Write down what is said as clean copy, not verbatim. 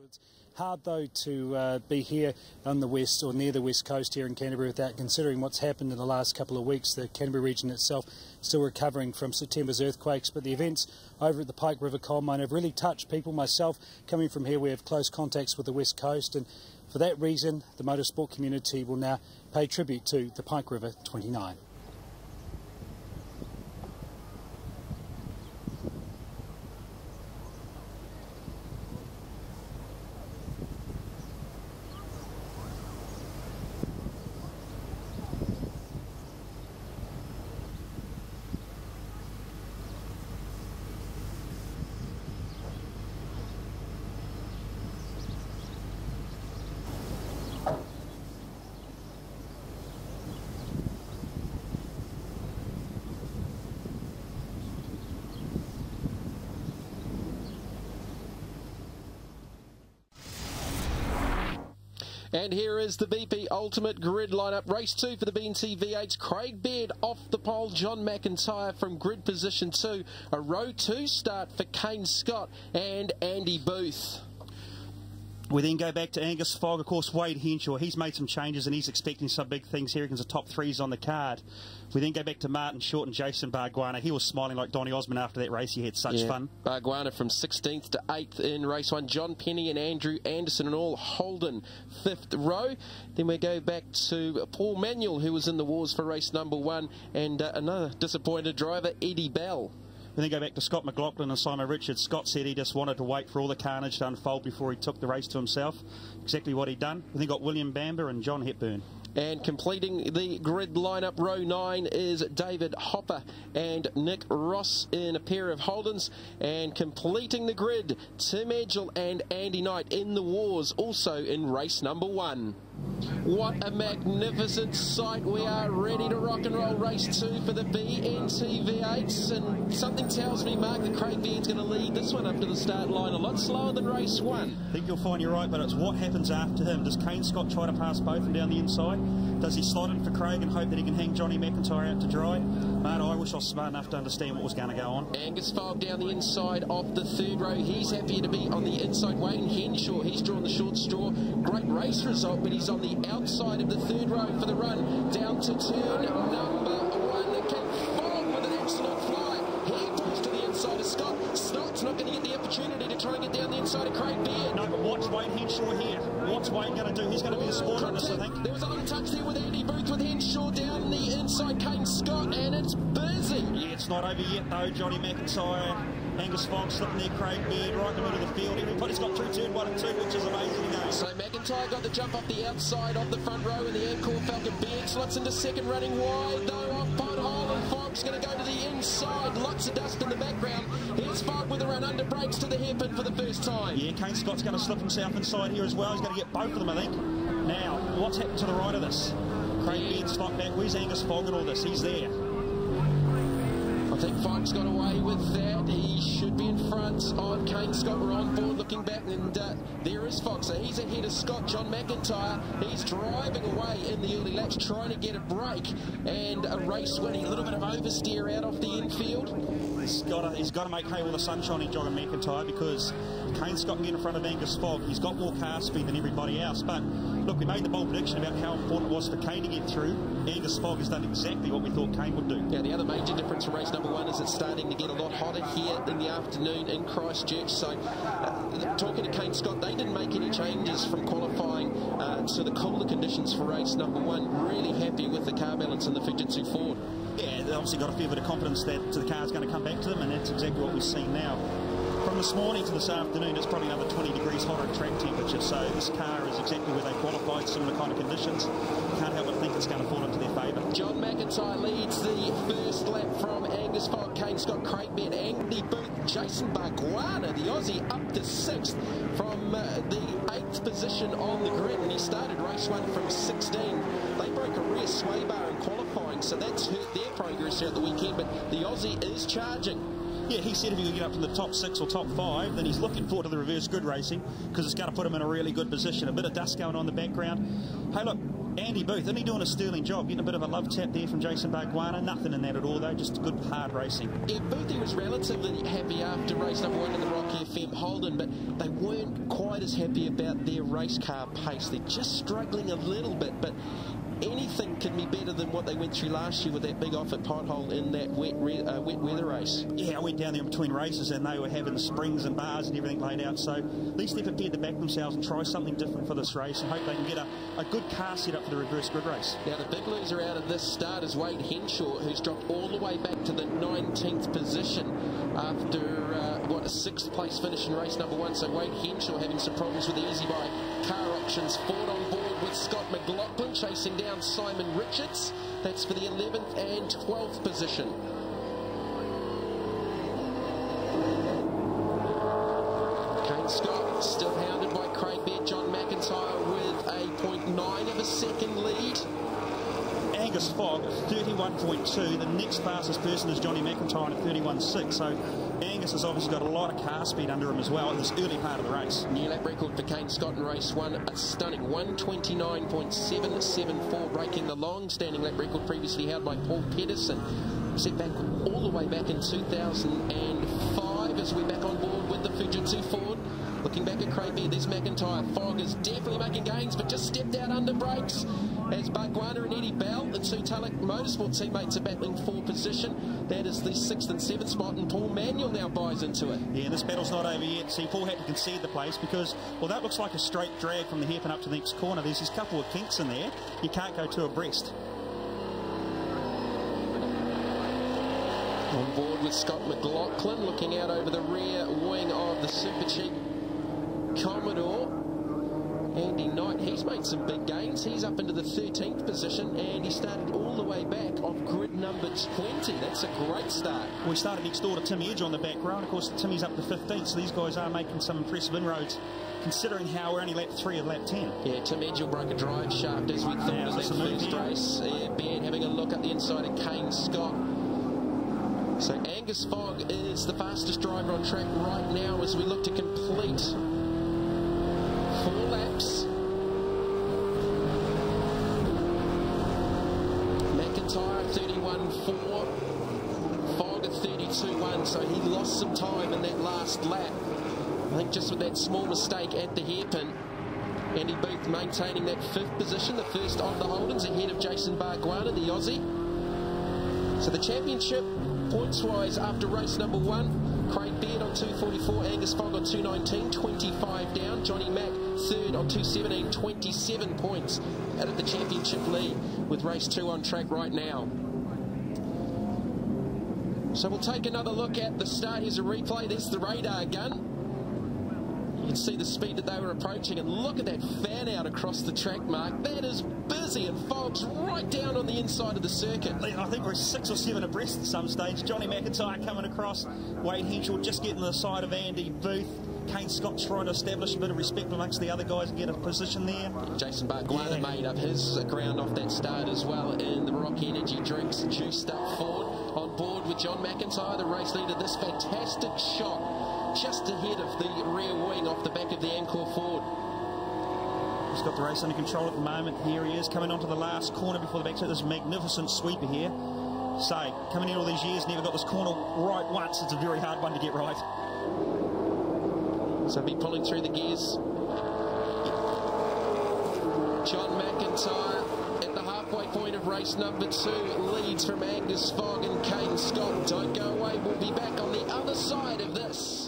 It's hard though to be here on the west or near the west coast here in Canterbury without considering what's happened in the last couple of weeks. The Canterbury region itself still recovering from September's earthquakes, but the events over at the Pike River coal mine have really touched people. Myself, coming from here, we have close contacts with the west coast, and for that reason the motorsport community will now pay tribute to the Pike River 29. And here is the BP Ultimate Grid lineup. Race 2 for the NZV8's. Craig Baird off the pole. John McIntyre from grid position 2. A row 2 start for Kane Scott and Andy Booth. We then go back to Angus Fogg, of course, Wade Henshaw. He's made some changes and he's expecting some big things. He reckons the top three's on the card. We then go back to Martin Short and Jason Barguana. He was smiling like Donny Osmond after that race. He had such fun. Barguana from 16th to 8th in race 1. John Penny and Andrew Anderson and all. Holden, 5th row. Then we go back to Paul Manuel, who was in the wars for race number 1, and another disappointed driver, Eddie Bell. We then go back to Scott McLaughlin and Simon Richards. Scott said he just wanted to wait for all the carnage to unfold before he took the race to himself. Exactly what he'd done. We then got William Bamber and John Hepburn. And completing the grid lineup, row 9 is David Hopper and Nick Ross in a pair of Holdens. And completing the grid, Tim Edgell and Andy Knight in the wars, also in race number 1. What a magnificent sight. We are ready to rock and roll race 2 for the NZV8's, and something tells me, Mark, that Craig Baird's going to lead this one up to the start line a lot slower than race 1. I think you'll find you're right, but it's what happens after him. Does Kane Scott try to pass both of them down the inside? Does he slot in for Craig and hope that he can hang Johnny McIntyre out to dry? Mate, I wish I was smart enough to understand what was going to go on. Angus Fogg down the inside of the 3rd row. He's happy to be on the inside. Wayne Henshaw, he's drawn the short straw. Great race result, but he's on the outside of the 3rd row for the run. Down to turn number 1. Ken Fogg with an excellent fly. He pushes to the inside of Scott. Scott's not going to get the opportunity to try and get down the inside of Craig Baird. No, but watch Wayne Henshaw here. What's Wayne going to do? He's going to be a sport on this, I think. There was a little touch there with Andy Booth with Henshaw down the inside. Kane Scott, and it's busy. Yeah, it's not over yet though. Johnny McIntyre, Angus Fogg slipping there, Craig Baird right in the middle of the field. Everybody's got through turn 1 and 2, which is amazing again. So McIntyre got the jump off the outside of the front row in the Encore Falcon. Baird slots into second, running wide though off pothole, and Fogg's going to go to the inside. Lots of dust in the background. Here's Fogg with a run under brakes to the hairpin for the first time. Yeah, Kane Scott's going to slip himself inside here as well. He's going to get both of them, I think. Now, what's happened to the right of this? Craig Baird's stuck back. Where's Angus Fogg and all this? He's there. I think Fogg's got away with that. He should be in front of Kane Scott. We're on board looking back, and there is Fogg. So he's ahead of Scott. John McIntyre, he's driving away in the early laps, trying to get a break, and a race winning. A little bit of oversteer out off the infield. He's got to make hay with the sunshine in John McIntyre, because Kane Scott can get in front of Angus Fogg. He's got more car speed than everybody else. But look, we made the bold prediction about how important it was for Kane to get through. Angus Fogg has done exactly what we thought Kane would do. Yeah, the other major difference from race number 1 is it's starting to get a lot hotter here in the afternoon in Christchurch. So talking to Kane Scott, they didn't make any changes from qualifying to the cooler conditions for race number 1. Really happy with the car balance in the Fujitsu Ford. Yeah, they obviously got a fair bit of confidence that the car's going to come back to them, and that's exactly what we've seen now. From this morning to this afternoon, it's probably another 20 degrees hotter at track temperature, so this car is exactly where they qualified, similar kind of conditions. Can't help but think it's going to fall into their favour. John McIntyre leads the first lap from Angus Fogg, Kane Scott, Craig Baird, Andy Booth, Jason Barguana, the Aussie, up to 6th from the 8th position on the grid, and he started race 1 from 16. They broke a rear sway bar in qualifying, so that's hurt their progress throughout the weekend, but the Aussie is charging. Yeah, he said if he could get up to the top 6 or top 5, then he's looking forward to the reverse grid racing, because it's going to put him in a really good position. A bit of dust going on in the background. Hey, look, Andy Booth, isn't he doing a sterling job? Getting a bit of a love tap there from Jason Barguana. Nothing in that at all, though. Just good, hard racing. Yeah, Boothie was relatively happy after race number 1 in the Rocky FM Holden, but they weren't quite as happy about their race car pace. They're just struggling a little bit, but anything can be better than what they went through last year with that big off at pothole in that wet weather race. Yeah, I went down there in between races and they were having springs and bars and everything laid out, so at least they're prepared to back themselves and try something different for this race and hope they can get a good car set up for the reverse grid race. Now the big loser out of this start is Wade Henshaw, who's dropped all the way back to the 19th position after a 6th place finish in race number 1. So Wade Henshaw having some problems with the Easy Buy car options. Ford on board with Scott McLaughlin chasing down Simon Richards. That's for the 11th and 12th position. Kane Scott still hounded by Craig Baird. John McIntyre with a 0.9 of a second lead. Angus Fogg, 31.2. The next fastest person is Johnny McIntyre at 31.6. So Angus has obviously got a lot of car speed under him as well in this early part of the race. New lap record for Kane Scott in race 1, a stunning 1:29.774, breaking the long-standing lap record previously held by Paul Pedersen. Set back all the way back in 2005 as we're back on board with the Fujitsu Ford. Looking back at Craig Baird, there's McIntyre. Fogg is definitely making gains, but just stepped out under brakes as Barguana and Eddie Bell, the two Tulloch Motorsport teammates, are battling for position. That is the 6th and 7th spot, and Paul Manuel now buys into it. Yeah, and this battle's not over yet. See, Paul had to concede the place because, well, that looks like a straight drag from the hairpin up to the next corner. There's this couple of kinks in there. You can't go two abreast. On board with Scott McLaughlin, looking out over the rear wing of the Super Cheap Commodore. Andy Knight, he's made some big gains. He's up into the 13th position, and he started all the way back off grid number 20. That's a great start. We started next door to Timmy Edge on the back row, and of course Timmy's up to 15th, so these guys are making some impressive inroads, considering how we're only lap 3 of lap 10. Yeah, Tim Edgell broke a drive shaft as we thought in that first race. Yeah, Baird having a look at the inside of Kane Scott. So Angus Fogg is the fastest driver on track right now as we look to complete 4 laps. McIntyre 31.4, Fogg at 32.1, so he lost some time in that last lap. I think just with that small mistake at the hairpin. Andy Booth maintaining that 5th position, the first of the Holdens, ahead of Jason Barguana, the Aussie. So the championship, points-wise, after race number 1, Craig Baird on 244, Angus Fogg on 219, 25 down. Johnny Mack, 3rd on 217, 27 points out of the championship lead with race 2 on track right now. So we'll take another look at the start. Here's a replay. There's the radar gun. You can see the speed that they were approaching, and look at that fan out across the track, Mark. That is busy, and Fogg's right down on the inside of the circuit. I think we're 6 or 7 abreast at some stage. Johnny McIntyre coming across, Wade Henshaw just getting to the side of Andy Booth. Kane Scott trying to establish a bit of respect amongst the other guys and get a position there. Jason Barguana made up his ground off that start as well in the Rocky Energy Drinks juiced up Ford. On board with John McIntyre, the race leader. This fantastic shot just ahead of the rear wing off the back of the Encore Ford. He's got the race under control at the moment. Here he is coming onto the last corner before the back to this magnificent sweeper here. So, coming in all these years, never got this corner right once. It's a very hard one to get right. So be pulling through the gears. John McIntyre at the halfway point of race number 2 leads from Angus Fogg and Kane Scott. Don't go away. We'll be back on the other side of this.